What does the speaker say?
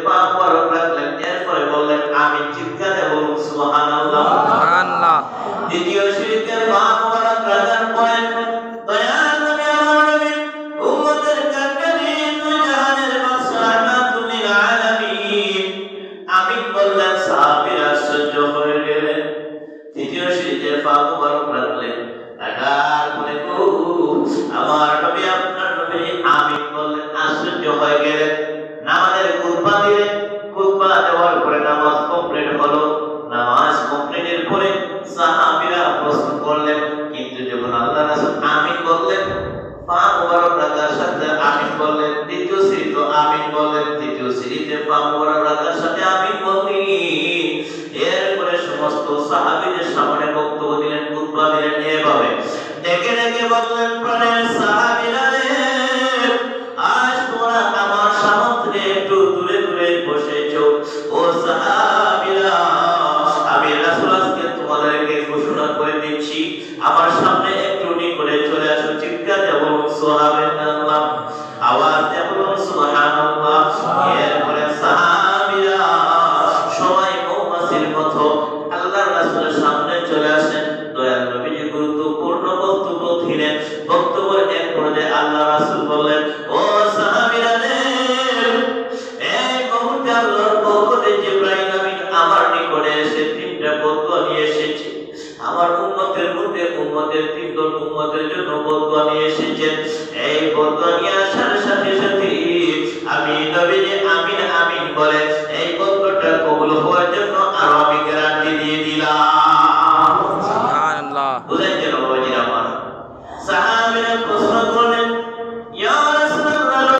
পা মোবারক রাখলেন, এরপরে বললেন আমিন। চিৎকারে বলুন সুবহানাল্লাহ। সুবহানাল্লাহ। দ্বিতীয় সিজদার পা মোবারক রাখার পরে দয়াল নবী আমার নবী উম্মতের কান্ডারি দুই জাহানের বাদশা রাহমাতুল লিল আলামিন আমিন বললেন। সাহাবীরা আশ্চর্য হয়ে গেলেন। তৃতীয় সিজদার পা মোবারক রাখলেন, রাখার পরে আমার নবী আপনার নবী আমিন বললেন। আশ্চর্য হয়ে গেলেন। নামাজের খুতবা দিলেন। খুতবা দেওয়ার পরে নামাজ কমপ্লিট হলো। নামাজ কমপ্লিটের পরে সাহাবীরা প্রশ্ন করলেন, কিন্তু যখন আল্লাহ রাসূল আমিন বললেন, পা মোবারক রাখার সাথে আমিন বললেন, দ্বিতীয় সিজদা আমিন বললেন, তৃতীয় সিজদাতে পা মোবারক রাখার সাথে আমিন বললেন। এরপরে সমস্ত সাহাবীদের সামনে বক্তব্য দিলেন, খুতবা দিলেন এভাবে। ডেকে ডেকে বললেন, প্রাণের সাহাবীরা রে, আজ তোমরা আমার সামনে একটু দূরে দূরে বসেছো। ও সাহাবীরা, আমি রাসূল আজকে তোমাদেরকে ঘোষণা করে দিচ্ছি, আমার সামনে একটু নিকটে চলে আসো। চিৎকার দিয়ে বলুন সুবহানাল্লাহ। আওয়াজ দিয়ে বলুন সুবহানাল্লাহ। এরপরে সাহাবীরা সবাই মৌমাছির মতো আল্লাহর রাসূলের সামনে চলে আসেন। দয়াল নবীজি গুরুত্বপূর্ণ বক্তব্য দিলেন। বক্তব্যের এক পর্যায়ে আল্লাহ রাসূল বললেন, ও সাহাবীরা রে, এই মুহূর্তে আল্লাহর পক্ষ থেকে জিবরাইল আমিন আমার নিকটে এসে তিনটা বদুয়া নিয়ে এসেছে। আমার উম্মতের মধ্যে উম্মতের তিন দল উম্মতের জন্য বদুয়া নিয়ে এসেছেন। এই বদুয়া নিয়ে আসার সাথে সাথে আমি নবীজি আমিন আমিন বলে